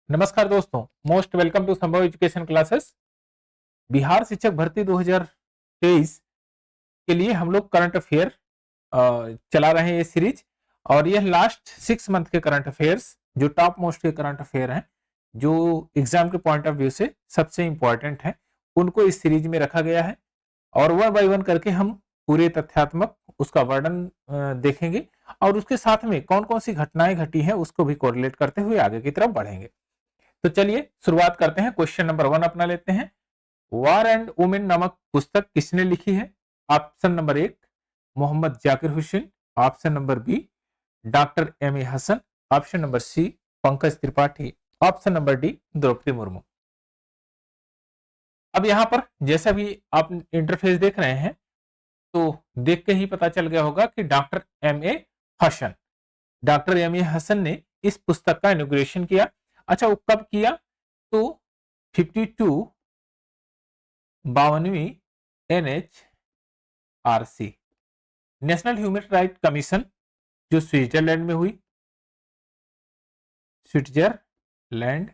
नमस्कार दोस्तों, most welcome to संभव एजुकेशन क्लासेस। बिहार शिक्षक भर्ती 2023 के लिए हम लोग करंट अफेयर चला रहे हैं ये सीरीज। और यह लास्ट 6 मंथ के करंट अफेयर्स जो टॉप मोस्ट के करंट अफेयर हैं, जो एग्जाम के पॉइंट ऑफ व्यू से सबसे इंपॉर्टेंट हैं, उनको इस सीरीज में रखा गया है। और वन बाय वन करके हम पूरे तथ्यात्मक उसका वर्णन देखेंगे और उसके साथ में कौन कौन सी घटनाएं घटी हैं उसको भी कोरिलेट करते हुए आगे की तरफ बढ़ेंगे। तो चलिए शुरुआत करते हैं। क्वेश्चन नंबर 1 अपना लेते हैं। वार एंड वुमेन नामक पुस्तक किसने लिखी है? Option number 1 Mohammed Zakir Hussain, option number B doctor M A Hasan, option number C Pankaj Tripathi, option number D Draupadi Murmu. अब यहां पर जैसा भी आप इंटरफेस देख रहे हैं तो देख के ही पता चल गया होगा कि doctor M A Hasan, doctor M A Hasan ने इस पुस्तक का इनॉग्रेशन किया। अच्छा, वो कब किया? तो 52 52वीं NHRC national human right commission जो स्विट्जरलैंड में हुई, स्विट्जरलैंड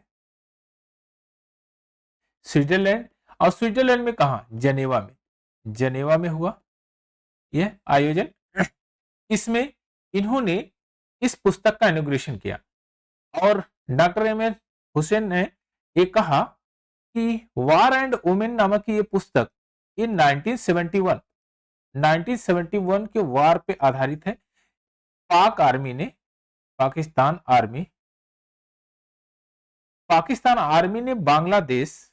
स्विट्जरलैंड और स्विट्जरलैंड में कहा? जनेवा में, जनेवा में हुआ यह आयोजन। इसमें इन्होंने इस पुस्तक का इनॉग्रेशन किया और डॉक्टर एम ए हुसैन ने ये कहा कि वार एंड वुमेन नामक ये पुस्तक इन 1971 के वार पे आधारित है। पाक आर्मी ने पाकिस्तान आर्मी ने बांग्लादेश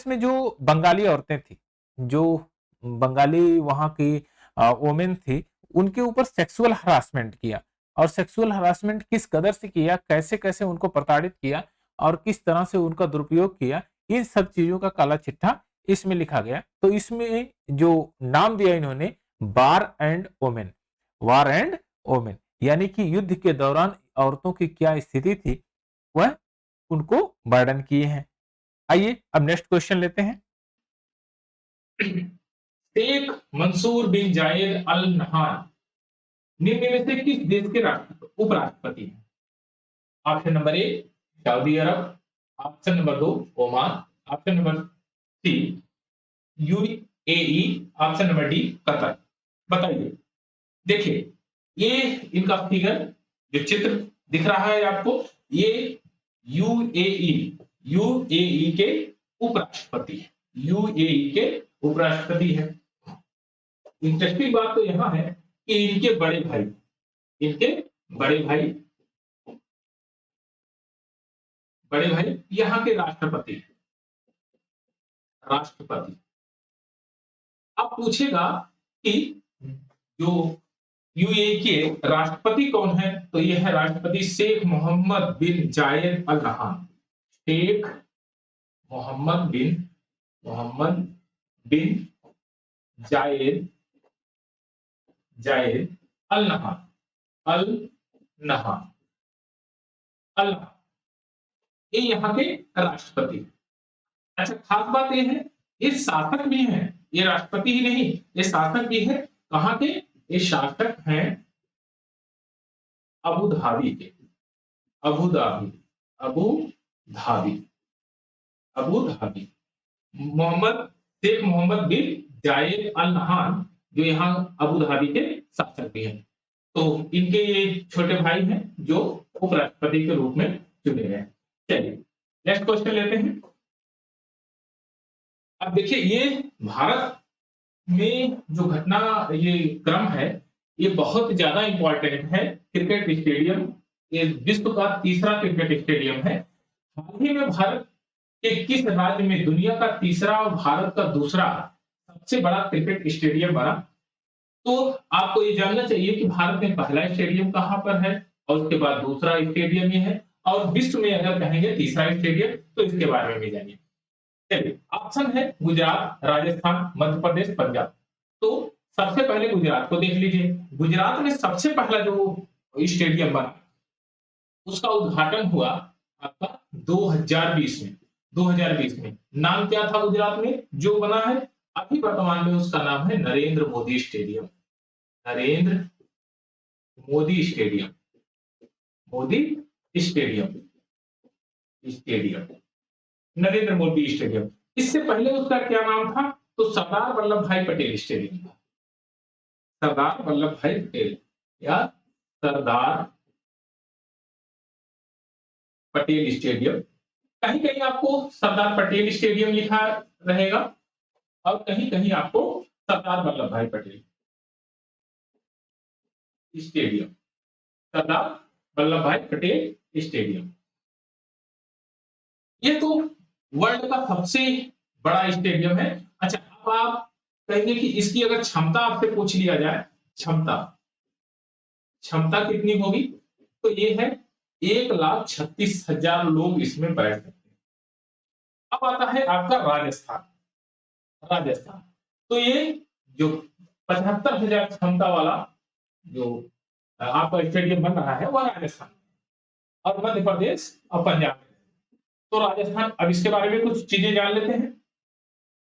में जो बंगाली औरतें थी, जो बंगाली वहां की वोमेन थी, उनके ऊपर सेक्सुअल हरासमेंट किया। और सेक्सुअल हरासमेंट किस कदर से किया, कैसे कैसे उनको प्रताड़ित किया और किस तरह से उनका दुरुपयोग किया, इन सब चीजों का काला चिट्ठा इसमें लिखा गया। तो इसमें जो नाम दिया इन्होंने वार एंड वोमेन, यानी कि युद्ध के दौरान औरतों की क्या स्थिति थी वह उनको वर्णन किए हैं। आइए अब नेक्स्ट क्वेश्चन लेते हैं। शेख मंसूर बिन जायद अल नहान निम्न में से किस देश के उपराष्ट्रपति हैं? ऑप्शन नंबर ए सऊदी अरब, option number 2 Oman, option number C UAE, option number D Qatar. बताइए। देखिए, ये इनका फिगर जो चित्र दिख रहा है आपको, ये यूएई के उपराष्ट्रपति है, यूएई के उपराष्ट्रपति है। इंटरेस्टिंग बात तो यहां है कि इनके बड़े भाई यहां के राष्ट्रपति। अब पूछेगा कि जो यूएई के राष्ट्रपति कौन है, तो यह है राष्ट्रपति शेख मोहम्मद बिन जायद अल नहान। शेख मोहम्मद बिन जायद अल नहान ये यहाँ के राष्ट्रपति। अच्छा, खास बात ये है ये शासक भी हैं, ये राष्ट्रपति ही नहीं, ये शासक भी है। कहाँ के? ये शासक हैं अबू धाबी के। अबू धाबी शेख मोहम्मद बिन जायद अल नहान जो यहाँ अबू धाबी के शासक भी हैं। तो इनके ये छोटे भाई हैं जो उपराष्ट्रपति के रूप में चुने गए। चलिए नेक्स्ट क्वेश्चन लेते हैं। अब देखिए, ये भारत में जो घटना, ये क्रम है, ये बहुत ज्यादा इंपॉर्टेंट है। क्रिकेट स्टेडियम, ये विश्व का तीसरा क्रिकेट स्टेडियम है। हाल ही में भारत के किस राज्य में दुनिया का तीसरा और भारत का दूसरा सबसे बड़ा क्रिकेट स्टेडियम बना? तो आपको ये जानना चाहिए कि भारत में पहला स्टेडियम कहां पर है और उसके बाद दूसरा स्टेडियम ये है, और विश्व में अगर कहेंगे तीसरा स्टेडियम तो इसके बारे में भी जानिए। चलिए, ऑप्शन है गुजरात, राजस्थान, मध्य प्रदेश, पंजाब। तो सबसे पहले गुजरात को देख लीजिए। गुजरात में सबसे पहला जो स्टेडियम बना उसका उद्घाटन हुआ आपका 2020 में। नाम क्या था गुजरात में जो बना है? अभी वर्तमान में उसका नाम है Narendra Modi stadium. Narendra Modi stadium, Modi stadium, stadium, Narendra Modi stadium. इससे पहले उसका क्या नाम था? तो सरदार वल्लभ भाई पटेल स्टेडियम था। सरदार वल्लभ भाई पटेल या सरदार पटेल स्टेडियम। कहीं कहीं आपको सरदार पटेल स्टेडियम लिखा रहेगा और कहीं कहीं आपको सरदार वल्लभ भाई पटेल स्टेडियम, सरदार वल्लभ भाई पटेल स्टेडियम। ये तो वर्ल्ड का सबसे बड़ा स्टेडियम है। अच्छा, अब आप कहेंगे कि इसकी अगर क्षमता आपसे पूछ लिया जाए, क्षमता, क्षमता कितनी होगी? तो ये है 1,36,000 लोग इसमें बैठ सकते हैं। अब आता है आपका राजस्थान। राजस्थान तो ये जो 75,000 क्षमता वाला जो आपका स्टेडियम बन रहा है वह राजस्थान और मध्य प्रदेश और पंजाब में। तो राजस्थान, अब इसके बारे में कुछ चीजें जान लेते हैं।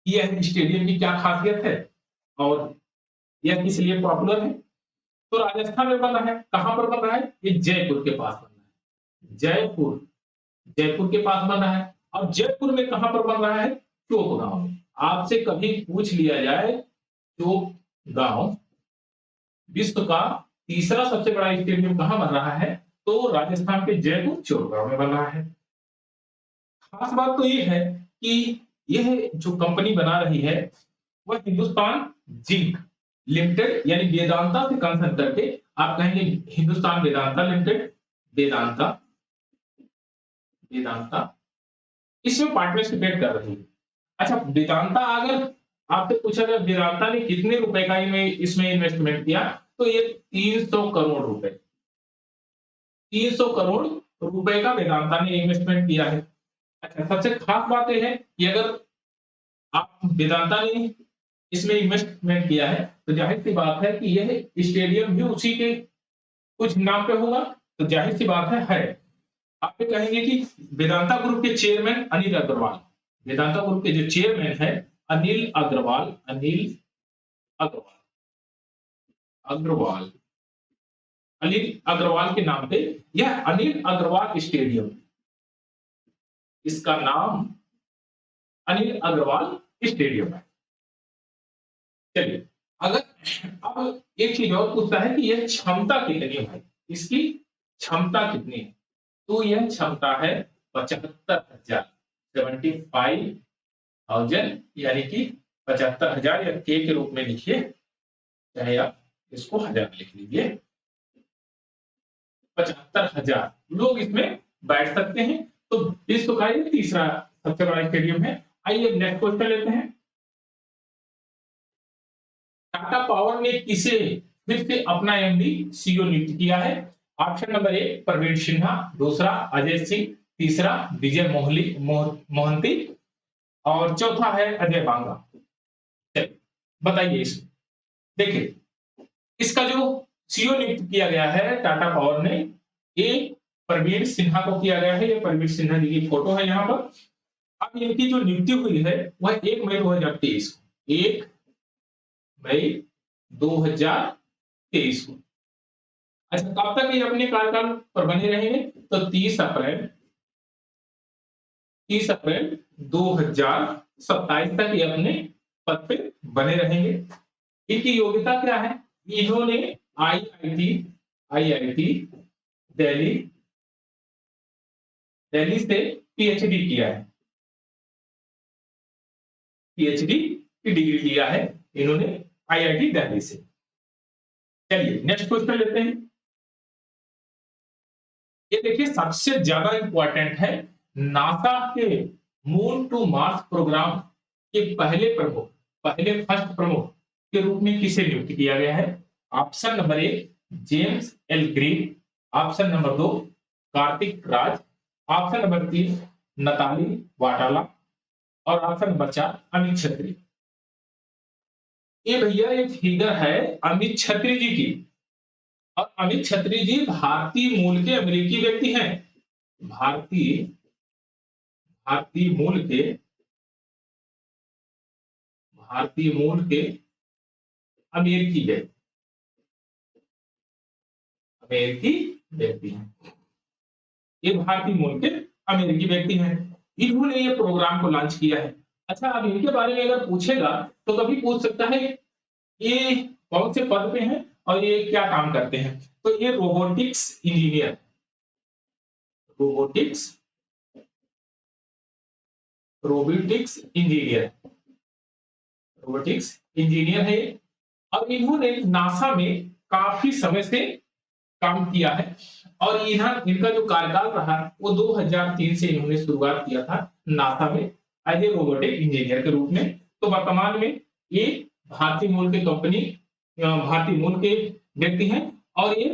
यह स्टेडियम की क्या खासियत है और यह किस लिए पॉपुलर है। तो राजस्थान में बन रहा है, कहां पर बन रहा है? ये जयपुर के पास बन रहा है। जयपुर, जयपुर के पास बन रहा है। और जयपुर में कहां पर बन रहा है? चोक गांव में। आपसे कभी पूछ लिया जाए चोक गांव विश्व का तीसरा सबसे बड़ा स्टेडियम कहां बन रहा है, तो राजस्थान के जयपुर चोक गांव में बन रहा है। खास बात तो ये है कि यह जो कंपनी बना रही है वह हिंदुस्तान जिंक लिमिटेड यानी वेदांता से कंसर्न करके, आप कहेंगे हिंदुस्तान वेदांता लिमिटेड, वेदांता, वेदांता इसमें पार्टनरशिप कर रही है। अच्छा, वेदांता अगर आपसे पूछा जाए वेदांता ने कितने रुपए का इसमें इन्वेस्टमेंट किया, तो ये 300 करोड़ रुपए, 300 करोड़ रुपए का वेदांता ने इन्वेस्टमेंट किया है। अच्छा, सबसे खास बात यह है कि अगर आप वेदांता ने इसमें इन्वेस्टमेंट किया है तो जाहिर सी बात है कि यह स्टेडियम भी उसी के कुछ नाम पे होगा। तो जाहिर सी बात है। आप ये कहेंगे कि वेदांता ग्रुप के चेयरमैन अनिल अग्रवाल, वेदांता ग्रुप के जो चेयरमैन है अनिल अग्रवाल, अनिल अग्रवाल, अग्रवाल, अनिल अग्रवाल के नाम पे यह अनिल अग्रवाल स्टेडियम, इसका नाम अनिल अग्रवाल स्टेडियम है। चलिए, अगर अब एक चीज और पूछता है कि यह क्षमता कितनी है भाई, इसकी क्षमता कितनी है? तो यह क्षमता है 75,000, 75,000 यानी कि 75,000 या के रूप में लिखिए, चाहे आप इसको हजार लिख लीजिए। 75,000 लोग इसमें बैठ सकते हैं। तो विश्व का ये तीसरा सबसे बड़ा स्टेडियम है। आइए नेक्स्ट क्वेश्चन लेते हैं। टाटा पावर ने किसे फिर से अपना एमडी सीईओ नियुक्त किया है? ऑप्शन नंबर 1 प्रवीण सिन्हा, दूसरा अजय सिंह, तीसरा विजय मोहंती और चौथा है अजय बांगा। चलिए बताइए इसमें। देखिए, इसका जो सीईओ नियुक्त किया गया है टाटा पावर ने, ये प्रवीण सिन्हा को किया गया है। ये प्रवीण सिन्हा जी की फोटो है यहाँ पर। अब इनकी जो नियुक्ति हुई है वह 1 मई 2023 को, 1 मई 2023 को। अच्छा, कब तक ये अपने कार्यकाल पर बने रहेंगे? तो 30 अप्रैल 2027 तक ये अपने पद पे बने रहेंगे। इनकी योग्यता क्या है? इन्होंने आईआईटी दिल्ली, दिल्ली से पीएचडी किया है, पीएचडी की डिग्री लिया है इन्होंने आईआईटी दिल्ली से। चलिए नेक्स्ट क्वेश्चन लेते हैं। ये देखिए सबसे ज्यादा इंपॉर्टेंट है। नासा के मून टू मार्स प्रोग्राम के पहले प्रमुख, पहले फर्स्ट प्रमुख के रूप में किसे नियुक्त किया गया है? Option number 1 James L Green, option number 2 Kartik Raj, option number 3 Natalie वाटाला और ऑप्शन नंबर 4 अमित छत्री। ये भैया एक फिगर है अमित छत्री जी की, और अमित छत्री जी भारतीय मूल के अमेरिकी व्यक्ति हैं। भारतीय मूल के, भारतीय मूल के अमेरिकी व्यक्ति, अमेरिकी व्यक्ति हैं। ये भारतीय मूल के अमेरिकी व्यक्ति हैं। इन्होंने ये प्रोग्राम को लॉन्च किया है। अच्छा, अब इनके बारे में अगर पूछेगा तो कभी पूछ सकता है ये कौन से पद पे हैं और ये क्या काम करते हैं। तो ये robotics engineer, robotics robotics engineer, robotics engineer है। और इन्होंने नासा में काफी समय से काम किया है और इनका जो कार्यकाल रहा वो 2003 से इन्होंने शुरुआत किया था नासा में एज ए रोबोटिक इंजीनियर के रूप में। तो वर्तमान में ये भारतीय मूल के कंपनी, भारतीय मूल के व्यक्ति हैं और ये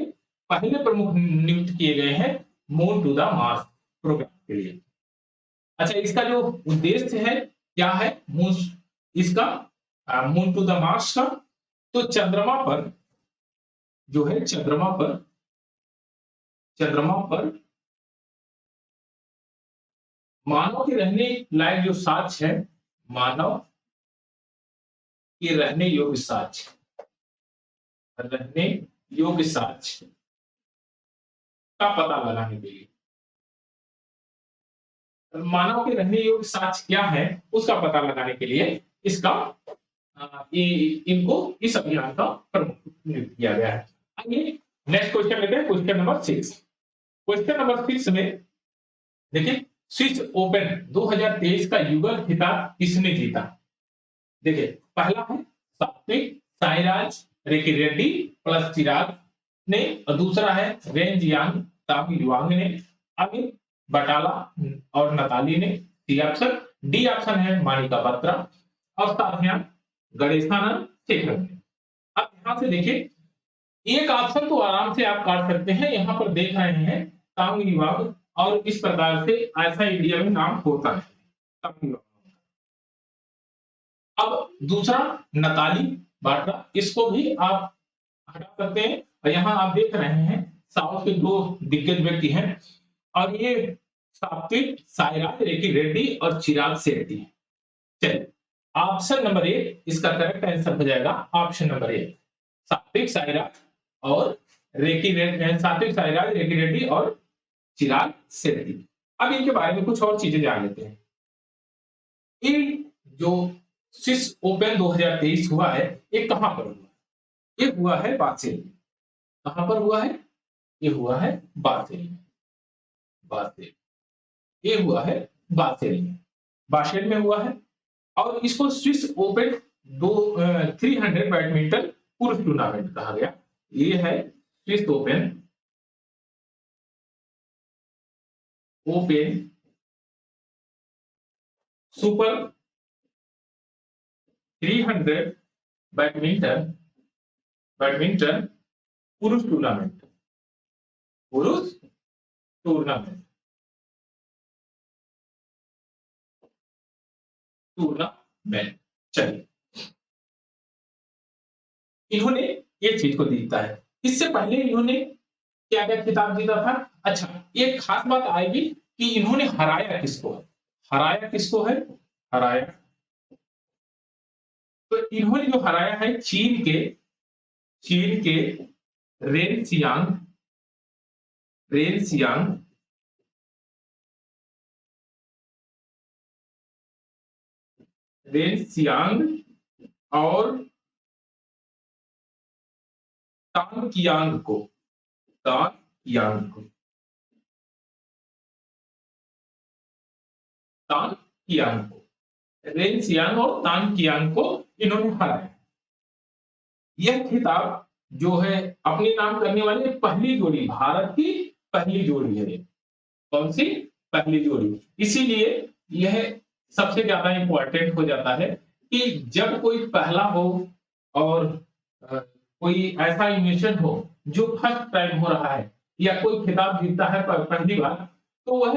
पहले प्रमुख नियुक्त किए गए हैं moon to the Mars program के लिए। अच्छा, इसका जो उद्देश्य है क्या है इसका मून टू द मार्स का, तो चंद्रमा पर जो है चंद्रमा पर मानव के रहने लायक जो साक्ष्य है, मानव के रहने योग्य साक्ष्य, रहने योग्य साक्ष्य का पता लगाने के लिए, मानव के रहने योग्य साक्ष्य क्या है उसका पता लगाने के लिए इसका इनको इस अभियान का प्रमुख नियुक्त किया गया है। आइए नेक्स्ट क्वेश्चन लेते हैं, क्वेश्चन नंबर 6। क्वेश्चन नंबर 6 में देखिए, स्विस ओपन 2023 का युगल खिताब किसने जीता। देखिए, पहला है सात्विक साईराज रेड्डी प्लस चिराग ने, और दूसरा है रेंजियांग तामिलवांग ने, अमित बटाला और नताली ने, सी ऑप्शन। डी ऑप्शन है मानिका बत्रा और साथियां गणेशानंद शेखर ने। अब यहां से देखिए, एक ऑप्शन तो आराम से आप काट सकते हैं, यहां पर देख रहे हैं तामिलवांग, और इस प्रकार से ऐसा इंडिया में नाम होता है तामिलवांग। अब दूसरा नताली बाट्रा, इसको भी आप हटा सकते हैं, और यहाँ आप देख रहे हैं साउथ के दो दिग्गज व्यक्ति हैं और ये सात्विक साईराज रेड्डी और चिराग शेट्टी है। चलिए, ऑप्शन नंबर 1 इसका करेक्ट आंसर हो जाएगा, ऑप्शन नंबर 1 सात्विक साईराज और सात्विक साईराज रेड्डी और चिराग शेट्टी। अब इनके बारे में कुछ और चीजें जान लेते हैं। ये जो स्विस ओपन 2023 हुआ है, ये कहां पर हुआ? ये हुआ है बासेल में। कहां पर हुआ है? ये हुआ है बासेल में। बासेल, ये हुआ है बासेल में, बासेल में हुआ है। और इसको स्विस ओपन 300 बैडमिंटन पुरुष टूर्नामेंट कहा गया। ये है स्विस ओपन सुपर 300 बैडमिंटन पुरुष टूर्नामेंट, पुरुष टूर्नामेंट चलिए, इन्होंने ये चीज को जीता है। इससे पहले इन्होंने क्या क्या खिताब जीता था? अच्छा, एक खास बात आएगी कि इन्होंने हराया किसको है? हराया किसको है? हराया, तो इन्होंने जो हराया है चीन के रेन सियांग और तान कियांग को रेन सियांग और तान कियांग को इन्होंने हराया। यह खिताब जो है अपने नाम करने वाली पहली जोड़ी, भारत की पहली जोड़ी है। कौन सी? पहली जोड़ी। इसीलिए यह सबसे ज्यादा इंपॉर्टेंट हो जाता है कि जब कोई पहला हो और कोई ऐसा इन्वेशन हो जो फर्स्ट टाइम हो रहा है या कोई खिताब जीतता है पहली बार, तो वह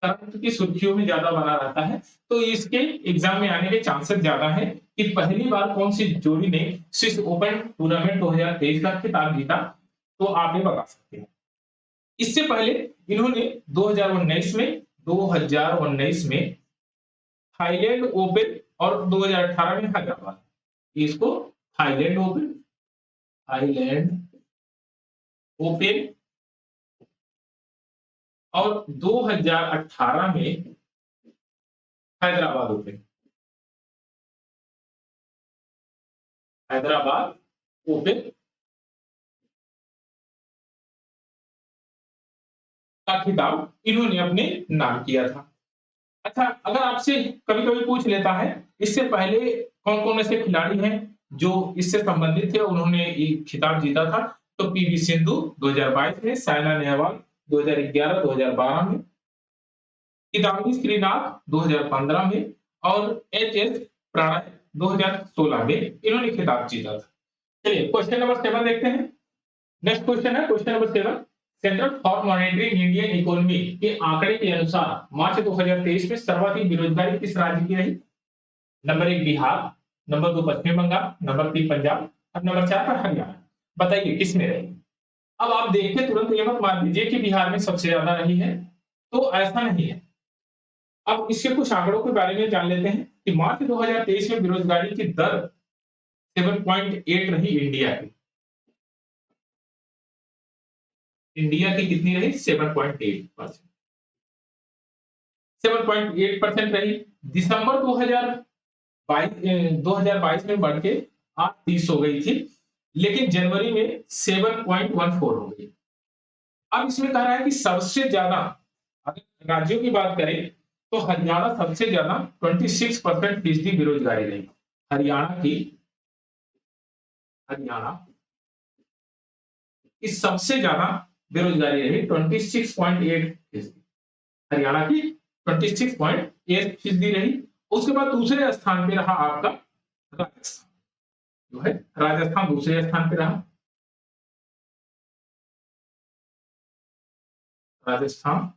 करंट की सुर्खियों में ज्यादा बना रहता है। तो इसके एग्जाम में आने के चांसेस ज्यादा है कि पहली बार कौन सी जोड़ी ने स्विस ओपन टूर्नामेंट 2023 का खिताब जीता, तो आप ये बता सकते हैं। इससे पहले इन्होंने 2019 में थाईलैंड ओपन और 2018 में हैदराबाद, इसको थाईलैंड ओपन, थाईलैंड ओपन, और 2018 में हैदराबाद ओपन, हैदराबाद ओपन का खिताब इन्होंने अपने नाम किया था। अच्छा, अगर आपसे कभी-कभी पूछ लेता है इससे पहले कौन-कौन ऐसे खिलाड़ी हैं जो इससे संबंधित थे, उन्होंने ये खिताब जीता था, तो पीवी सिंधु 2022 में, साइना नेहवाल 2011-2012 में, किदाम्बी श्रीनाथ 2015 में और एच.एस. प्रणय 2016 में इन्होंने खिताब जीता था। चलिए क्वेश्चन नंबर 7 देखते हैं। नेक्स्ट क्वेश्चन है question number 7। Centre for monitoring Indian economy के आंकड़े के अनुसार मार्च 2023 में सर्वाधिक बेरोजगारी किस राज्य की रही? नंबर 1 बिहार, नंबर 2 पश्चिम बंगाल, नंबर 3 पंजाब और नंबर 4 पर हरियाणा। बताइए किसमें रही? अब आप देख के तुरंत ये मत मान लीजिए कि बिहार में सबसे ज्यादा रही है, तो ऐसा नहीं है। अब इसके कुछ आंकड़ों के बारे में जान लेते हैं कि मार्च 2023 में बेरोजगारी की दर 7.8 रही इंडिया की। इंडिया की कितनी रही? 7.8%। 7.8% रही। दिसंबर 2022 में बढ़ के 8.30 हो गई थी, लेकिन जनवरी में 7.14 हो गई। अब इसमें कह रहा है कि सबसे ज्यादा अगर राज्यों की बात करें तो हरियाणा सबसे ज्यादा 26% फीसदी बेरोजगारी रही। हरियाणा की सबसे ज्यादा बेरोजगारी रही 26.8%। हरियाणा की 26.8% रही। उसके बाद दूसरे स्थान पे रहा आपका राजस्थान, जो है राजस्थान दूसरे स्थान पे रहा। राजस्थान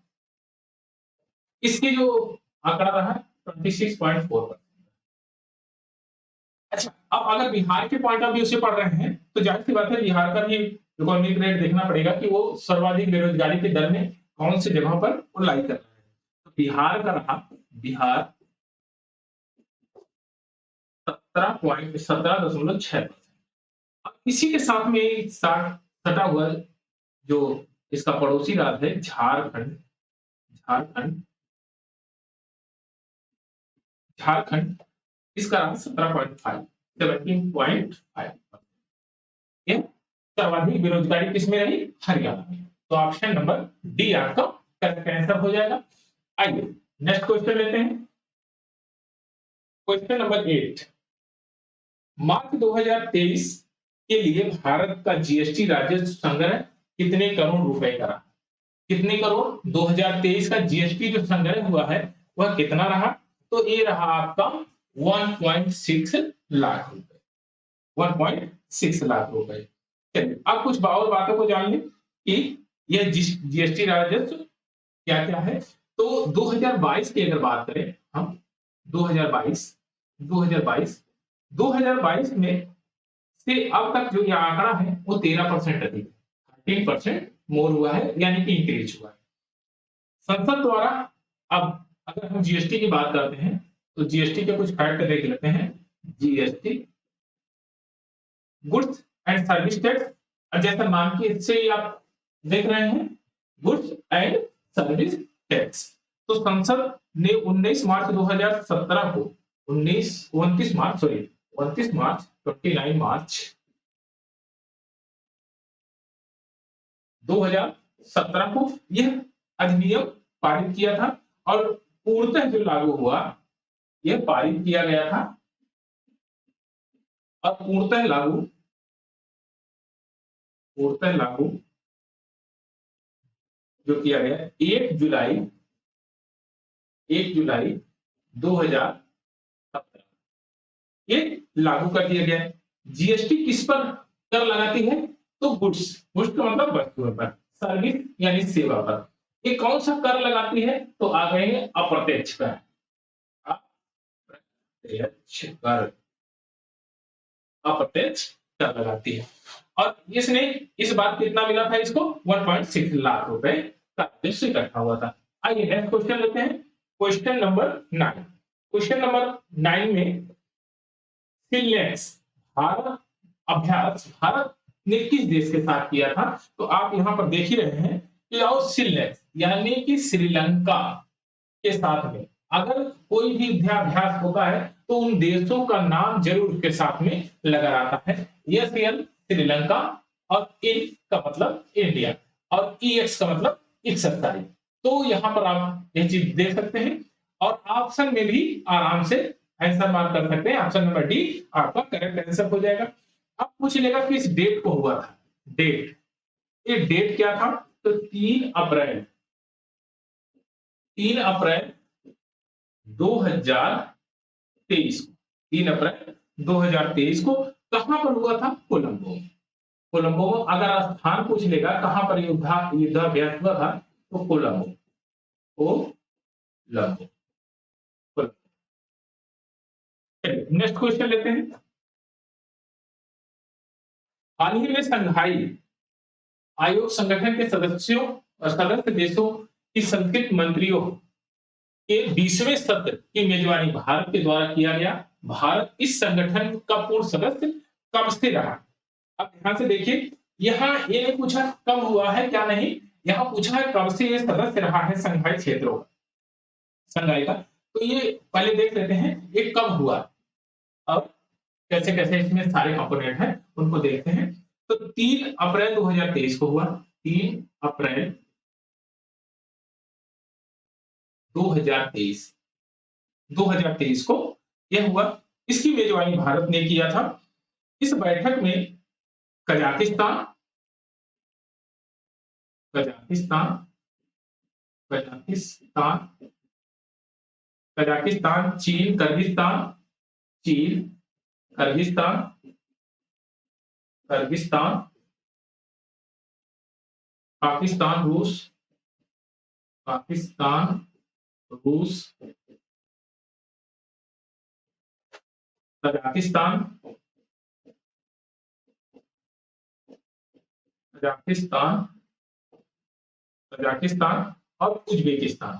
इसकी जो आंकड़ा रहा 26.4%। अच्छा, अब अगर बिहार के पॉइंट ऑफ व्यू से पढ़ रहे हैं तो जाहिर सी बात है बिहार का भी इकोनॉमिक रेट देखना पड़ेगा कि वो सर्वाधिक बेरोजगारी की दर में कौन सी जगह पर वो लाई कर रहा है। तो बिहार का रहा, बिहार 17.6%। अब इसी के साथ में साथ सटा हुआ जो इसका पड़ोसी राज्य है झारखंड, झारखंड झारखंड इसका 17.5, 17.5। ये सर्वाधिक बेरोजगारी किसमें रही? हरियाणा में। तो ऑप्शन नंबर डी आपका करेक्ट आंसर हो जाएगा। आइए नेक्स्ट क्वेश्चन लेते हैं। Question number 8। मार्च 2023 के लिए भारत का जीएसटी राजस्व संग्रह कितने करोड़ रुपए का रहा? कितने करोड़? 2023 का जीएसटी जो संग्रह हुआ है वह कितना रहा? तो ये रहा आपका 1.6 लाख रुपए, 1.6 लाख रुपए। चलिए अब कुछ और बातों को जान लें कि यह जीएसटी राजस्व क्या क्या है। तो 2022 की अगर बात करें हम, 2022 में से अब तक जो ये आंकड़ा है वो 13% अधिक, 13% मोर हुआ है, यानी कि इंक्रीज हुआ है। संसद द्वारा अब अगर हम जीएसटी की बात करते हैं तो जीएसटी के कुछ फैक्ट देख लेते हैं। GST goods and service tax, जैसा नाम की इससे ही आप देख रहे हैं, गुड्स एंड सर्विस टैक्स। तो संसद ने 29 मार्च 2017 को 29 मार्च 2017 को यह अधिनियम पारित किया था और पूर्णतः जो लागू हुआ, यह पारित किया गया था और पूर्णतः लागू जो किया गया 1 जुलाई 2017 ये लागू कर दिया गया। जीएसटी किस पर कर लगाती है? तो गुड्स का मतलब वस्तुओं पर, सर्विस यानी सेवा पर। ये कौन सा कर लगाती है? तो आ गए हैं अप्रत्यक्ष कर। अप्रत्यक्ष कर लगाती है और इसने इस बार कितना मिला था इसको? 1.6 लाख रुपए का राजस्व इकट्ठा हुआ था। आइए नेक्स्ट क्वेश्चन लेते हैं। Question number 9। क्वेश्चन नंबर 9 में सिलेक्स भारत अभ्यास भारत ने किस देश के साथ किया था? तो आप यहाँ पर देख ही रहे हैं कि और सिलेक्स यानी कि श्रीलंका के साथ में अगर कोई भी युद्धाभ्यास होता है तो उन देशों का नाम जरूर उसके साथ में लगा रहता है। एसएल श्रीलंका और इन का मतलब इंडिया और ईएक्स का मतलब एक्सरसाइज। तो यहाँ पर आप ये चीज देख सकते हैं और ऑप्शन में भी आराम से आंसर मार्क कर सकते हैं। ऑप्शन नंबर डी आपका करेक्ट आंसर हो जाएगा। अब पूछ लेगा किस डेट को हुआ था? डेट, ये डेट क्या था? तो 3 अप्रैल 2023 को 3 अप्रैल 2023 को कहां पर हुआ था? कोलंबो। कोलंबो अगर स्थान पूछ लेगा कहां पर युद्धाभ्यास हुआ था तो कोलंबो। कोलंबो। नेक्स्ट क्वेश्चन लेते हैं। हाल ही में संघाई आयोग संगठन के सदस्यों और सदस्य देशों की संस्कृत मंत्रियों के 20वें सत्र की मेजबानी भारत के द्वारा किया गया। भारत इस संगठन का पूर्ण सदस्य कब से रहा? अब ध्यान से देखिए, यहाँ ये नहीं पूछा कब हुआ है क्या नहीं, यहाँ पूछा है कब से ये सदस्य रहा है संघाई क्षेत्रों संघाई का। तो ये पहले देख लेते हैं ये कब हुआ। अब कैसे कैसे इसमें सारे कंपोनेंट हैं उनको देखते हैं। तो 3 अप्रैल 2023 को हुआ। 3 अप्रैल 2023 2023 को यह हुआ। इसकी मेजबानी भारत ने किया था। इस बैठक में कजाकिस्तान कजाकिस्तान कजाकिस्तान कजाकिस्तान चीन किर्गिस्तान पाकिस्तान रूस कजाकिस्तान और उज्बेकिस्तान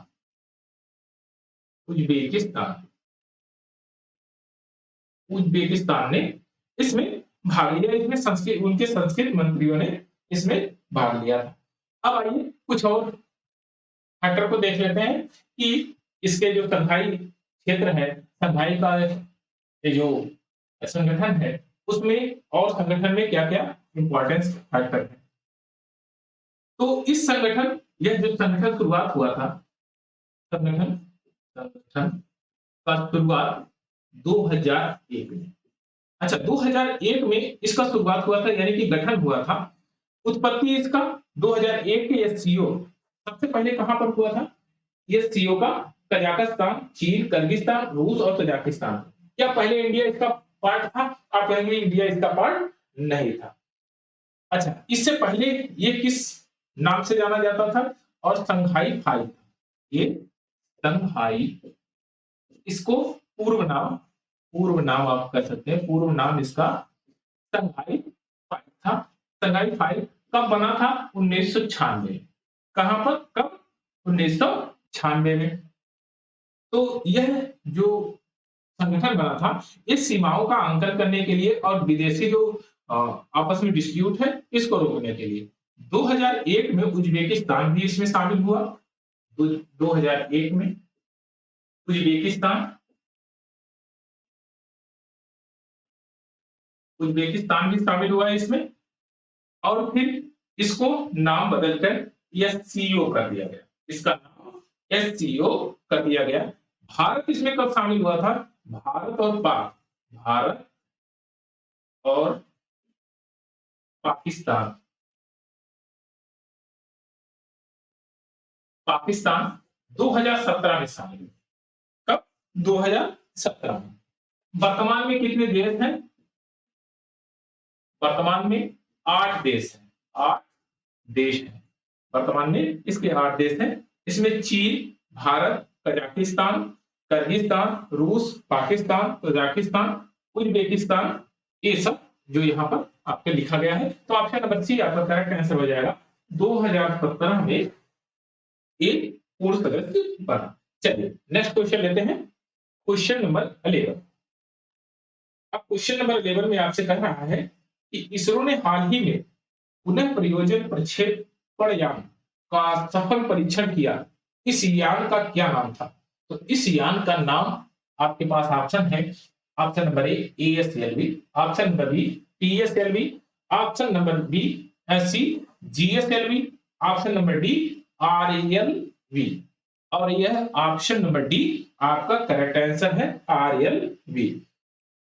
उज्बेकिस्तान ने इसमें भाग लिया। इसमें संस्कृत उनके संस्कृत मंत्रियों ने इसमें भाग लिया था। अब आइए कुछ और फैक्टर को देख लेते हैं कि इसके जो संघाई क्षेत्र है, संघाई का ये जो संगठन है उसमें और संगठन में क्या क्या इंपॉर्टेंस फैक्टर है। तो इस संगठन यह जो संगठन शुरुआत हुआ था, संगठन का शुरुआत 2001 में। अच्छा, 2001 में इसका शुरुआत हुआ था यानी कि गठन हुआ था। उत्पत्ति इसका 2001 के एससीओ सबसे पहले कहां पर हुआ था? एससीओ का कजाकिस्तान, चीन, किर्गिस्तान, रूस और तजाकिस्तान। क्या पहले इंडिया इसका पार्ट था? आप कहेंगे इंडिया इसका पार्ट नहीं था। अच्छा, इससे पहले ये किस नाम से जाना जाता था? और संघाई 5। ये संघाई, इसको पूर्व नाम आप कह सकते हैं। पूर्व नाम इसका संघाई 5 था। संघाई 5 कब बना था? 1996। कहां पर? कब? 1996 में। तो यह जो संगठन बना था इस सीमाओं का अंकन करने के लिए और विदेशी जो आपस में डिस्प्यूट है इसको रोकने के लिए। 2001 में उज्बेकिस्तान भी इसमें शामिल हुआ। 2001 में उज्बेकिस्तान भी शामिल हुआ है इसमें और फिर इसको नाम बदलकर एससीओ कर दिया गया। इसका नाम एससीओ कर दिया गया। भारत इसमें कब शामिल हुआ था? भारत और पाकिस्तान 2017 में शामिल हुआ। कब? 2017 में। वर्तमान में कितने देश हैं? वर्तमान में 8 देश हैं। 8 देश हैं वर्तमान में, इसके 8 देश हैं। इसमें चीन, भारत, कजाकिस्तान, किर्गिस्तान, रूस, पाकिस्तान, तजाकिस्तान, उज्बेकिस्तान, ये सब जो यहाँ पर आपके लिखा गया है। तो ऑप्शन नंबर सी आपका करेक्ट आंसर हो जाएगा। 2017 में एक पूर्ण सदस्य बना। चलिए नेक्स्ट क्वेश्चन लेते हैं। Question number 11। अब क्वेश्चन नंबर 11 में आपसे कह रहा है कि इसरो ने हाल ही में पुनः प्रयोजन प्रक्षेपण यान का सफल परीक्षण किया। इस यान का क्या नाम था? तो इस यान का नाम आपके पास ऑप्शन है। Option number A ASLV, option number B PSLV, option number B C GSLV, option number D RLV. और यह ऑप्शन नंबर डी आपका करेक्ट आंसर है, आरएलवी।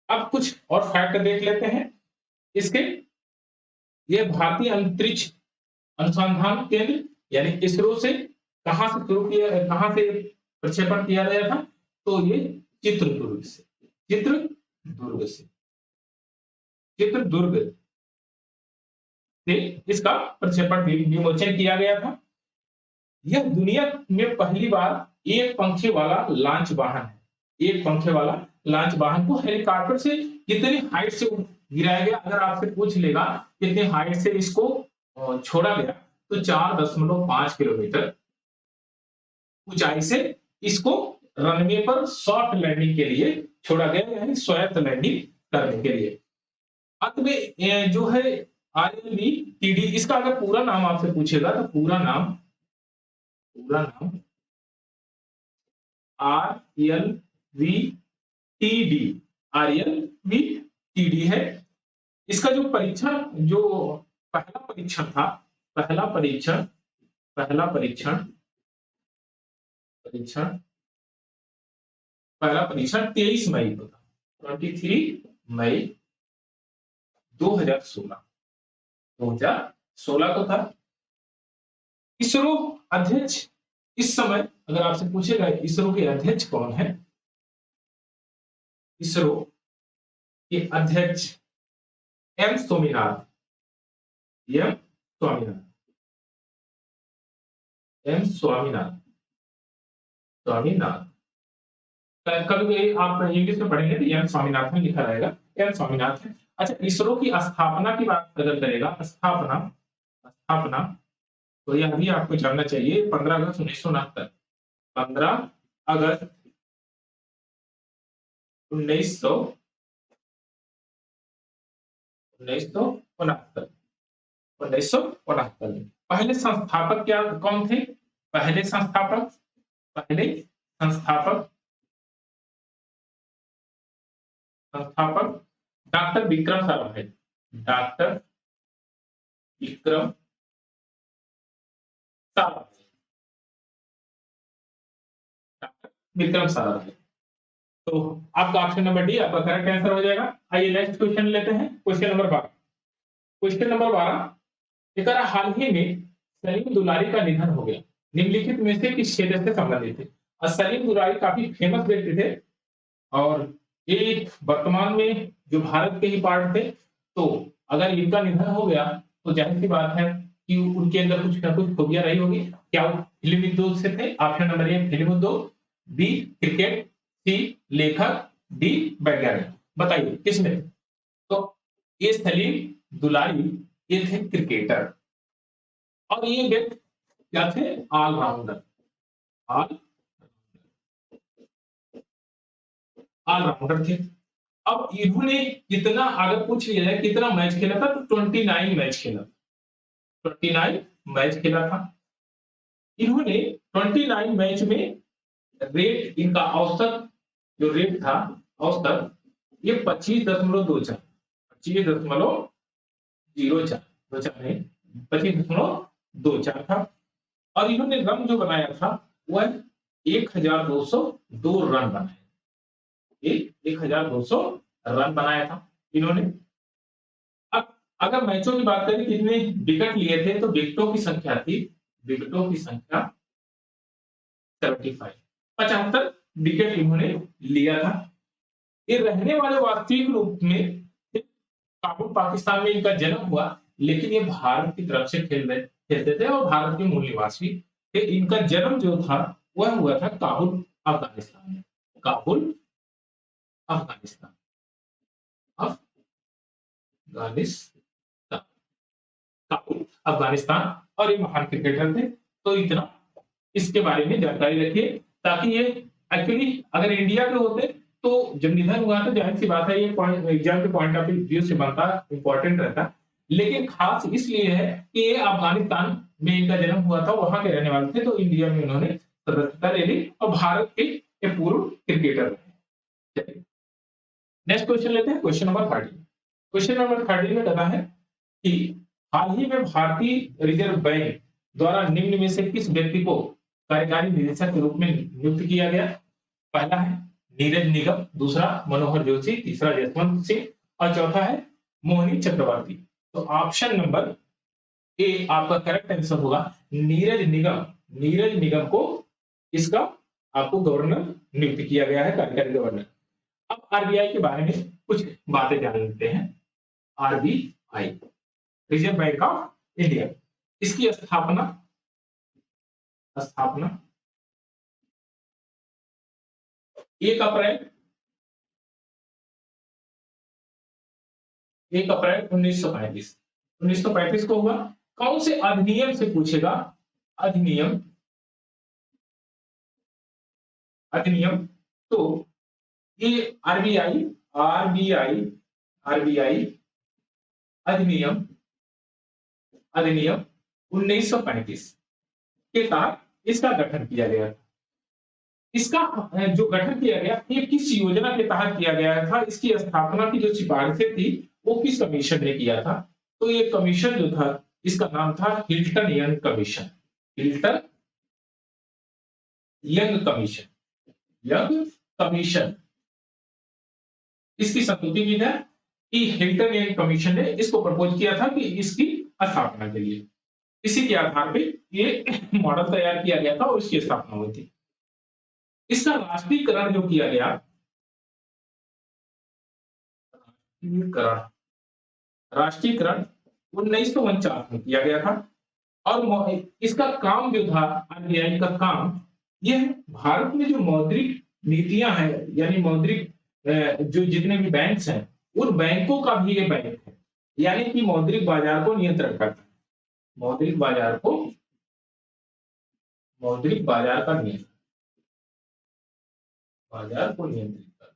अब कुछ और फैक्ट देख लेते हैं इसके। ये भारतीय अंतरिक्ष अनुसंधान केंद्र यानी इसरो से कहां से शुरू किया, कहां से प्रक्षेपण किया गया था? तो ये चित्रदुर्ग से, चित्रदुर्ग से, चित्रदुर्ग से इसका प्रक्षेपण विमोचन किया गया था। यह दुनिया में पहली बार एक पंखे वाला लॉन्च वाहन है। एक पंखे वाला लॉन्च वाहन को हेलीकॉप्टर से कितनी हाइट से गिराया गया, अगर आपसे पूछ लेगा कितनी हाइट से इसको छोड़ा गया, तो 4.5 किलोमीटर ऊंचाई से इसको रनवे पर सॉफ्ट लैंडिंग के लिए छोड़ा गया, यानी स्वायत्त लैंडिंग करने के लिए। अंत में जो है आरएलवी टीडी, इसका अगर पूरा नाम आपसे पूछेगा तो पूरा नाम आरएलवी टीडी, आरएलवी टीडी है। इसका जो परीक्षण, जो पहला परीक्षण था, पहला परीक्षण परीक्षण पहला परीक्षण 23 मई को था, 23 मई 2016 को था। इसरो अध्यक्ष इस समय अगर आपसे पूछेगा इसरो के अध्यक्ष कौन है, इसरो के अध्यक्ष M Swaminathan, M Swaminathan, M Swaminathan, Swaminathan. कभी आप इंग्लिश में पढ़ेंगे तो एम स्वामीनाथन लिखा रहेगा, एम स्वामीनाथन। अच्छा, इसरो की स्थापना की बात अगर करेगा, स्थापना तो यह भी आपको जानना चाहिए। 15 अगस्त 1969, 15 अगस्त 1969, पहले संस्थापक क्या कौन थे? पहले संस्थापक डॉक्टर विक्रम साराभाई, डॉक्टर विक्रम साराभाई, विक्रम साराभाई। तो आपका ऑप्शन नंबर डी आपका करेक्ट आंसर हो जाएगा। आइए नेक्स्ट क्वेश्चन लेते हैं, क्वेश्चन नंबर 12। क्वेश्चन नंबर 12, हाल ही में सलीम दुलारी का निधन हो गया, निम्नलिखित में से किस क्षेत्र से संबंधित थे? और सलीम दुलारी काफी फेमस व्यक्ति थे और ये वर्तमान में जो भारत के ही पार्ट थे। तो अगर इनका निधन हो गया तो जाहिर सी बात है कि उनके अंदर कुछ ना कुछ खूबियां रही होगी। क्या वो फिल्म उद्योग से थे? ऑप्शन नंबर ए फिल्म उद्योग, बी क्रिकेट, सी लेखक, डी वैज्ञानिक। बताइए किसमें? तो ये सलीम दुलारी ये थे क्रिकेटर और ये व्यक्ति क्या थे? ऑलराउंडर, ऑलराउंडर थे। अब इन्होंने कितना, अगर पूछ लिया जाए कितना मैच खेला था, तो 29 मैच खेला, 29 मैच खेला था इन्होंने। 29 मैच में रेट इनका औसत जो रेट था, औसत ये 25.24, 25.04 25.24 था। और इन्होंने रन जो बनाया था वह 1202 रन बनाए, 1200 रन बनाया था इन्होंने। अब अगर मैचों की बात करें कितने विकेट लिए थे, तो विकेटों की संख्या थी, विकेटों की संख्या 75, 75 विकेट इन्होंने लिया था। ये रहने वाले वास्तविक रूप में काबुल पाकिस्तान में इनका जन्म हुआ, लेकिन ये भारत की तरफ से खेलते थे और भारत के मूल निवासी थे। इनका जन्म जो था वह हुआ था काबुल अफगानिस्तान में, काबुल अफगानिस्तान, काबुल अफगानिस्तान। और ये महान क्रिकेटर थे। तो इतना इसके बारे में जानकारी रखिए ताकि ये एक्चुअली अगर इंडिया के होते तो जब निधन हुआ तो जाहिर सी बात है ये पॉइंट एग्जाम के पॉइंट ऑफ व्यू से बनता इंपॉर्टेंट रहता, लेकिन खास इसलिए है कि ये अफगानिस्तान में इनका जन्म हुआ था, वहां के रहने वाले थे, तो इंडिया में उन्होंने सदस्यता ले ली और भारत के ये पूर्व क्रिकेटर रहे। नेक्स्ट क्वेश्चन लेते हैं, क्वेश्चन नंबर 30। क्वेश्चन नंबर 30 में कहता है कि हाल ही में भारतीय रिजर्व बैंक द्वारा निम्न में से किस व्यक्ति को कार्यकारी निदेशक के रूप में नियुक्त किया गया? पहला है नीरज निगम, दूसरा मनोहर जोशी, तीसरा जसवंत सिंह और चौथा है मोहिनी चक्रवर्ती। तो ऑप्शन नंबर ए आपका करेक्ट आंसर होगा नीरज निगम। नीरज निगम को इसका आपको गवर्नर नियुक्त किया गया है, कार्यकारी गवर्नर। अब आरबीआई के बारे में कुछ बातें जान लेते हैं। RBI, reserve bank of India, इसकी स्थापना स्थापना 1 अप्रैल 1935 1935 को हुआ। कौन से अधिनियम से पूछेगा? अधिनियम अधिनियम तो ये आरबीआई आरबीआई आरबीआई अधिनियम अधिनियम 1935 के तहत इसका गठन किया गया था। इसका जो गठन किया गया ये किस योजना के तहत किया गया था? इसकी स्थापना की जो सिफारिशें थी वो किस कमीशन ने किया था? तो ये कमीशन जो था इसका नाम था Hilton young commission. Hilton young commission, young commission. इसकी संस्तुति की है कि हिल्टन यंग कमीशन ने इसको प्रपोज किया था कि इसकी स्थापना के लिए। इसी के आधार पे ये मॉडल तैयार किया गया था और इसकी स्थापना हुई थी। इसका राष्ट्रीयकरण जो किया गया, राष्ट्रीयकरण 1949 में किया गया था और इसका काम जो था आरबीआई का काम यह भारत में जो मौद्रिक नीतियां हैं यानी मौद्रिक जो जितने भी बैंक्स हैं उन बैंकों का भी ये बैंक है, यानी कि मौद्रिक बाजार को नियंत्रण करता है। मौद्रिक बाजार को मौद्रिक बाजार का नियंत्रण बाजार को नियंत्रित करता है,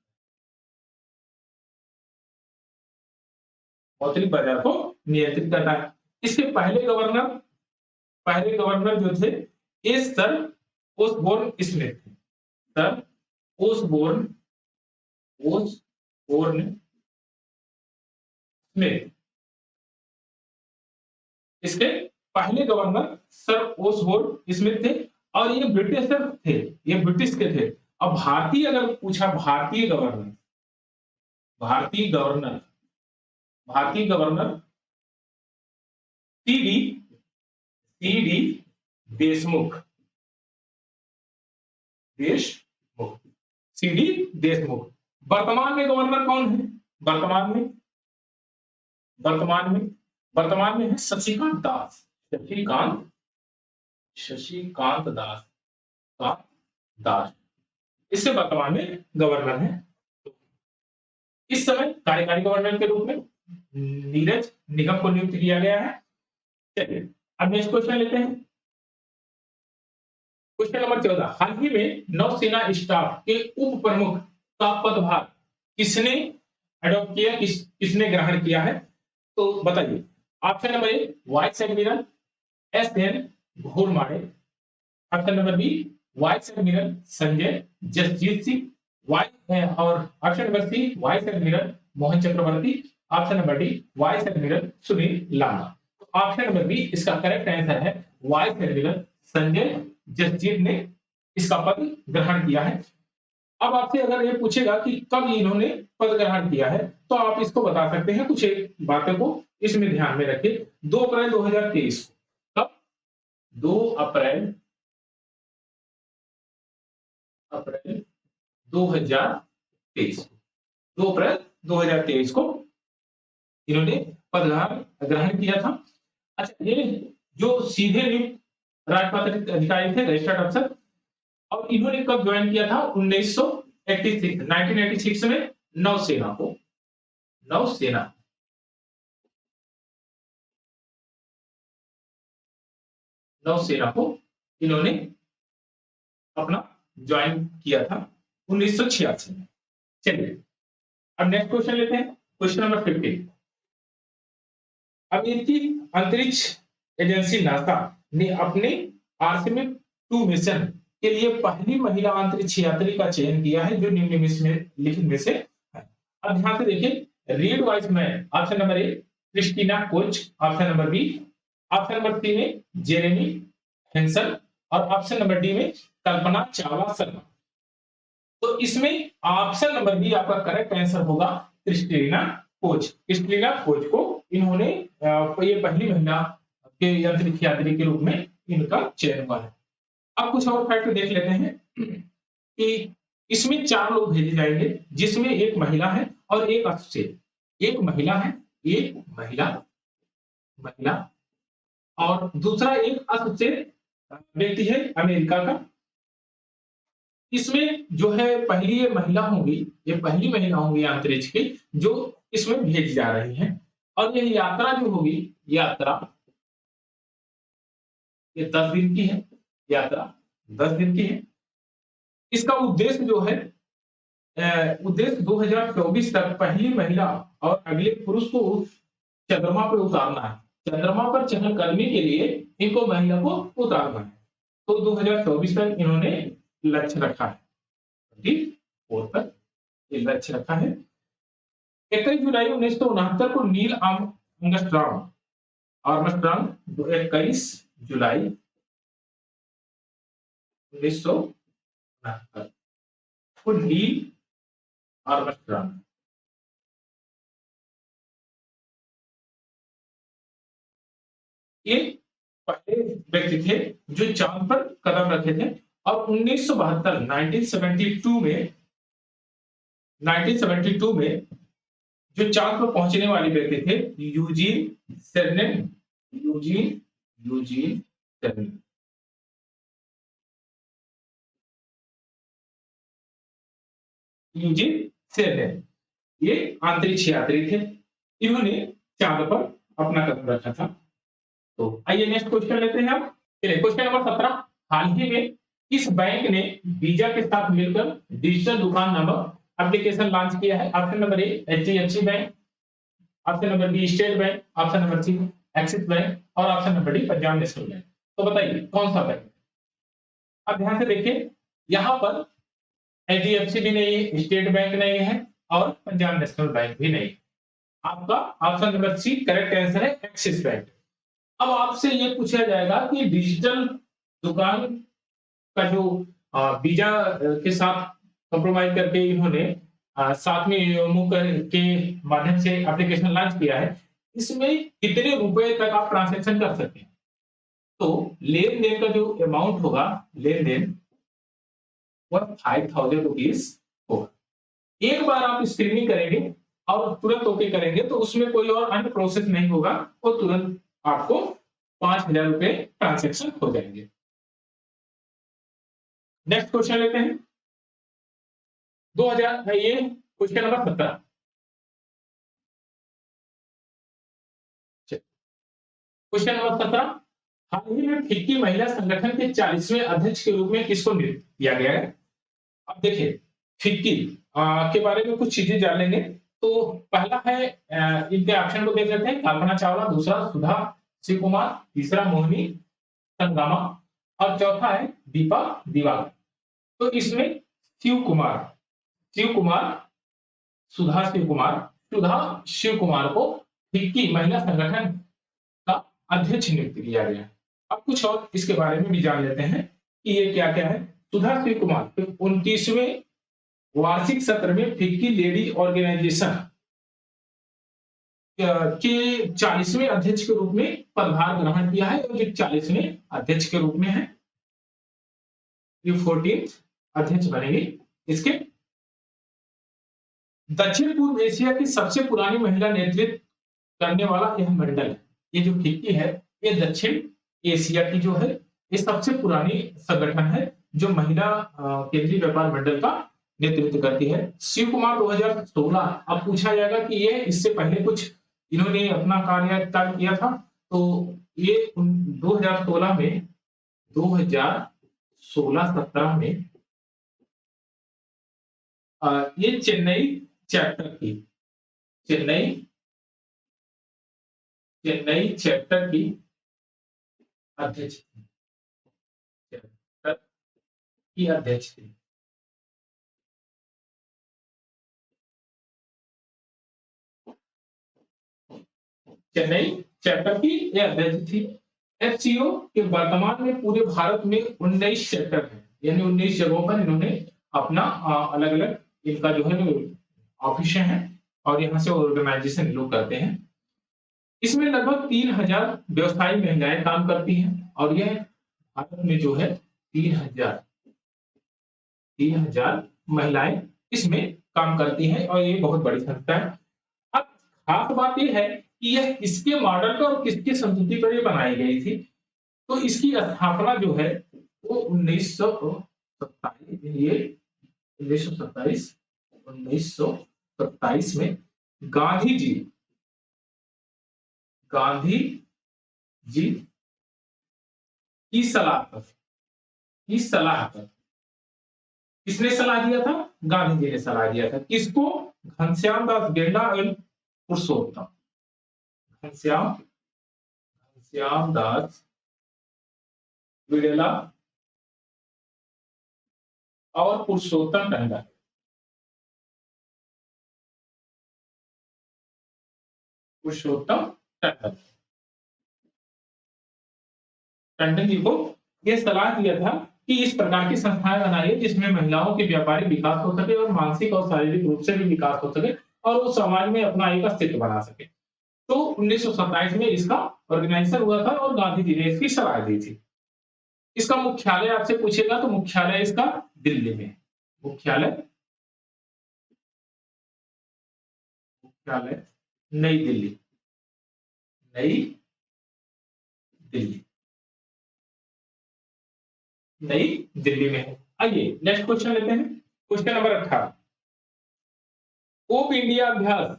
मौद्रिक बाजार को नियंत्रित करता है। इसके पहले गवर्नर जो थे ये सर ओसबोर्न स्मिथ थे। सर ओसबोर्न ओसबोर्न स्मिथ इसके पहले गवर्नर सर ओसबोर्न स्मिथ थे और ये ब्रिटिशर थे, ये ब्रिटिश के थे। अब भारतीय अगर पूछा भारतीय गवर्नर भारतीय गवर्नर भारतीय governor CD CD Deshmukh Deshmukh CD Deshmukh. वर्तमान में गवर्नर कौन है? वर्तमान में वर्तमान में वर्तमान में है शशिकांत दास। शशिकांत दास का दास इससे वर्तमान में गवर्नर है। इस समय कार्यकारी गवर्नर के रूप में नीरज निगम को नियुक्त किया गया है। चलिए अब नेक्स्ट क्वेश्चन लेते हैं। क्वेश्चन नंबर 14, हाल ही में नौसेना स्टाफ के उप प्रमुख का पदभार किसने अडॉप्ट किया, किसने ग्रहण किया है? तो बताइए। Option number A vice admiral S N Ghormade, option number B vice admiral Sanjay Jasjit Singh, और option number C vice admiral Mohan Chakravarti, option number D vice admiral Sunil Lanba. तो ऑप्शन नंबर बी इसका करेक्ट आंसर है वाइस एडमिरल संजय जसजीत ने इसका पद ग्रहण किया है। अब आपसे अगर ये पूछेगा कि कब इन्होंने पद ग्रहण किया है तो आप इसको बता सकते हैं। कुछ एक बातों को इसमें ध्यान में रखिए। 2 अप्रैल 2023 को। कब? 2 अप्रैल 2023 को। 2 अप्रैल 2023 को इन्होंने पदभार ग्रहण किया था। अच्छा, ये जो सीधे नियुक्त राजपत्रित अधिकारी थे, रजिस्टर्ड अफसर, और इन्होंने कब ज्वाइन किया था? 1986 में नौसेना को इन्होंने अपना ज्वाइन किया था 1986 में। चलिए अब नेक्स्ट क्वेश्चन लेते हैं, क्वेश्चन नंबर 15। अमेरिकी अंतरिक्ष एजेंसी नासा ने अपने आर्टेमिस 2 मिशन के लिए पहली महिला अंतरिक्ष यात्री का चयन किया है, जो निम्न में लिखित में से है। अब ध्यान से देखिए, रीड वाइज में option number A Christina Koch, option number B, option number C में जेरेमी हेंसन और ऑप्शन नंबर डी में कल्पना चावला शर्मा। तो इसमें ऑप्शन नंबर बी आपका करेक्ट आंसर होगा, क्रिस्टीना कोच। क्रिस्टीना कोच को इन्होंने ये पहली महिला के अंतरिक्ष यात्री के रूप में इनका चयन हुआ है। अब कुछ और फैक्ट देख लेते हैं कि इसमें 4 लोग भेजे जाएंगे, जिसमें एक महिला है और एक एसोसिएट। एक महिला है, एक महिला महिला और दूसरा एक एसोसिएट व्यक्ति है अमेरिका का। इसमें जो है पहली ये महिला होंगी, ये पहली महिला होंगी अंतरिक्ष की जो इसमें भेजी जा रही हैं। और ये यात्रा जो होगी, यात्रा ये 10 दिन की है, यात्रा 10 दिन की है। इसका उद्देश्य जो है, उद्देश्य 2024 तक पहली महिला और अगले पुरुष को चंद्रमा पर उतारना है। चंद्रमा पर चहलकदमी के लिए इनको महिला को उतारना है। तो 2024 तक इन्होंने लक्ष्य रखा है, ठीक, और तक ये लक्ष्य रखा है। 21 जुलाई 1969 को नील आर्मस्ट्रांग 21 जुलाई 1969 को नील आर्मस्ट्रांग ये पहले व्यक्ति थे जो चांद पर कदम रखे थे। और 1972 में जो चांद पर पहुंचने वाले व्यक्ति थे यूजीन सेरनेन। यूजीन सेरनेन ये अंतरिक्ष यात्री थे, इन्होंने चांद पर अपना कदम रखा था। तो आइए नेक्स्ट क्वेश्चन लेते हैं हम। चलिए क्वेश्चन नंबर 17। हाल ही में किस बैंक ने वीजा के साथ मिलकर डिजिटल दुकान नामक एप्लीकेशन लॉन्च किया है? Option number A HDFC bank, option number B state bank, option number C axis bank और option number D Punjab national bank. तो बताइए कौन सा बैंक? अब ध्यान से देखिए, यहां पर एचडीएफसी भी नहीं है, स्टेट बैंक नहीं है और पंजाब नेशनल बैंक भी नहीं। आपका option number C correct answer है, एक्सिस बैंक। अब आपसे ये पूछा जाएगा कि डिजिटल दुकान का जो वीजा के साथ कंप्रोमाइज करके इन्होंने साथ में योमो के माध्यम से एप्लीकेशन लॉन्च किया है, इसमें कितने रुपए तक आप ट्रांजैक्शन कर सकते हैं? तो लेन देन का जो अमाउंट होगा, लेन देन वह 5000 रुपीज होगा। एक बार आप स्क्रीनिंग करेंगे और तुरंत ओके करेंगे तो उसमें कोई और अन्य प्रोसेस नहीं होगा, वो तुरंत आपको 5000 रुपए ट्रांजैक्शन हो जाएंगे। नेक्स्ट क्वेश्चन लेते हैं 2000, ये क्वेश्चन नंबर 17। Question number 17। हाल ही में फिक्की महिला संगठन के 40वें अध्यक्ष के रूप में किसको नियुक्त किया गया है? अब देखिए फिक्की के बारे में कुछ चीजें जान लेंगे। तो पहला है, इनके ऑप्शन को देख लेते हैं, कल्पना चावला, दूसरा सुधा शिव कुमार, तीसरा मोहिनी संगमा और चौथा है दीपा दिवाकर। तो इसमें शिव कुमार सुधा शिव कुमार को फिक्की महिला संगठन का अध्यक्ष नियुक्त किया गया। अब कुछ और इसके बारे में भी जान लेते हैं कि ये क्या क्या है। सुधा शिव कुमार 29वें वार्षिक सत्र में फिक्की लेडी ऑर्गेनाइजेशन के 40वें अध्यक्ष के रूप में पदभार ग्रहण किया है और 40वें अध्यक्ष के रूप में है, ये 14th अध्यक्ष बनेंगे। इसके दक्षिण पूर्व एशिया की सबसे पुरानी महिला नेतृत्व करने वाला यह मंडल है। ये जो फिक्की है ये दक्षिण एशिया की जो है ये सबसे पुरानी संगठन है जो महिला केंद्रीय व्यापार मंडल का नेतृत्व करती है। शिव कुमार 2016। अब पूछा जाएगा कि ये इससे पहले कुछ इन्होंने अपना कार्यकाल किया था, तो ये 2016 में 2016-17 में ये चेन्नई चैप्टर की चेन्नई चेन्नई चैप्टर की अध्यक्ष थी, चैप्टर की अध्यक्ष थी। चेन्नई चैप्टर की ये अध्यक्ष थी। एचसीओ के वर्तमान में पूरे भारत में 19 चैप्टर है, यानी 19 जगहों पर इन्होंने अपना अलग अलग इनका जो है ऑफिस है और यहाँ से ऑर्गेनाइजेशन लोग करते हैं। इसमें लगभग 3000 व्यवसायी महिलाएं काम करती हैं और यह भारत में जो है 3000 महिलाएं इसमें काम करती हैं और ये बहुत बड़ी संस्था है। अब खास बात यह है कि यह किसके मॉडल पर और किसकी समझौते पर ये बनाई गई थी। तो इसकी स्थापना जो है वो 1927 ये 1927 में गांधी जी की सलाह पर किसने सलाह दिया था? गांधी जी ने सलाह दिया था। किसको? घनश्याम दास गेंडा एवं पुरुषोत्तम घनश्याम दास बिड़ला और पुरुषोत्तम टंडन जी को यह सलाह दिया था कि इस प्रकार की संस्थाएं बनाइए जिसमें महिलाओं के व्यापारिक विकास हो सके और मानसिक और शारीरिक रूप से भी विकास हो सके और वो समाज में अपना एक अस्तित्व बना सके। तो 1927 में इसका ऑर्गेनाइजेशन हुआ था और गांधी जी ने इसकी सलाह दी थी। इसका मुख्यालय आपसे पूछेगा तो मुख्यालय इसका दिल्ली में। मुख्यालय नई दिल्ली में है। आइए नेक्स्ट क्वेश्चन लेते हैं। Question number 18। कोप इंडिया अभ्यास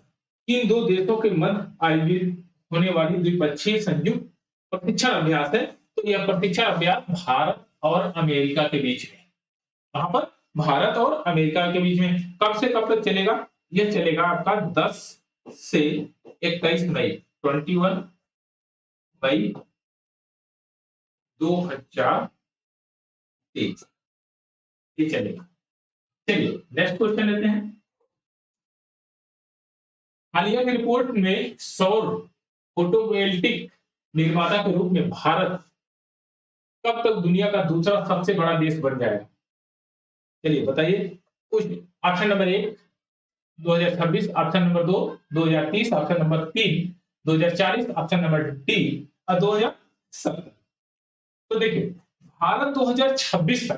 इन दो देशों के मध्य आयोजित होने वाली द्विपक्षीय संयुक्त प्रशिक्षण अभ्यास है। तो यह प्रशिक्षण अभ्यास भारत और अमेरिका के बीच में, वहां पर भारत और अमेरिका के बीच में कब से कब तक चलेगा? यह चलेगा आपका 10 से 21 मई 21 मई 2023 ये चलेगा। चलिए नेक्स्ट क्वेश्चन लेते हैं। हालिया की रिपोर्ट में सौर फोटोवोल्टिक निर्माता के रूप में भारत कब तक दुनिया का दूसरा सबसे बड़ा देश बन जाएगा? चलिए बताइए। कुछ option number 1 2026, option number 2 2030, option number 3 2040, option number D 2070। तो देखिए भारत 2026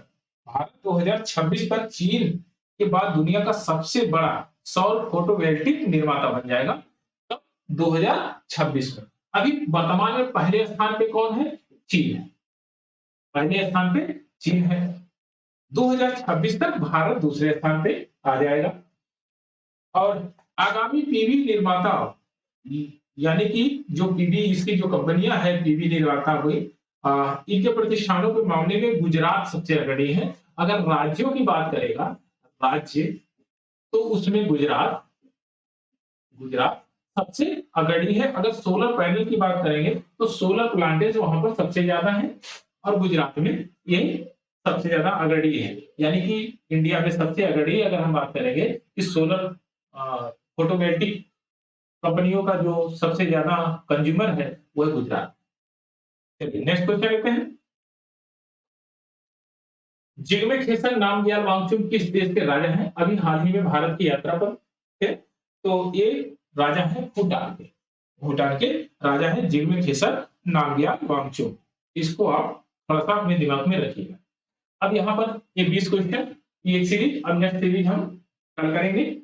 तक चीन के बाद दुनिया का सबसे बड़ा सौर फोटोवोल्टिक निर्माता बन जाएगा। तब 2026 में। अभी वर्तमान में पहले स्थान पे कौन है? चीन है। पहले स्थान पे चीन है। 2026 तक भारत दूसरे स्थान पे आ जाएगा। और आगामी पीवी निर्माता यानी कि जो पीवी इसकी जो कंपनियां है पीवी निर्माता हुई इनके प्रतिष्ठानों के मामले में गुजरात सबसे अग्रणी है। अगर राज्यों की बात करेगा राज्य तो उसमें गुजरात सबसे अग्रणी है। अगर सोलर पैनल की बात करेंगे तो सोलर प्लांटेज वहां पर सबसे ज्यादा है और गुजरात में यही सबसे ज्यादा अग्रणी है। यानी कि इंडिया में सबसे अग्रणी अगर हम बात करेंगे कि सोलर फोटोवोल्टिक कंपनियों का जो सबसे ज्यादा कंज्यूमर है वो है गुजरात। चलिए नेक्स्ट क्वेश्चन लेते हैं। जिग्मे खेसर नामग्याल वांगचुक किस देश के राजा हैं? अभी हाल ही में भारत की यात्रा पर थे। तो ये राजा है भूटान के राजा है जिग्मे खेसर नामग्याल वांगचुक। इसको आप थोड़ा सा अपने दिमाग में रखिएगा। अब यहाँ पर ये 20 क्वेश्चन की एक सीरीज, अब नेक्स्ट सीरीज हम कल करेंगे।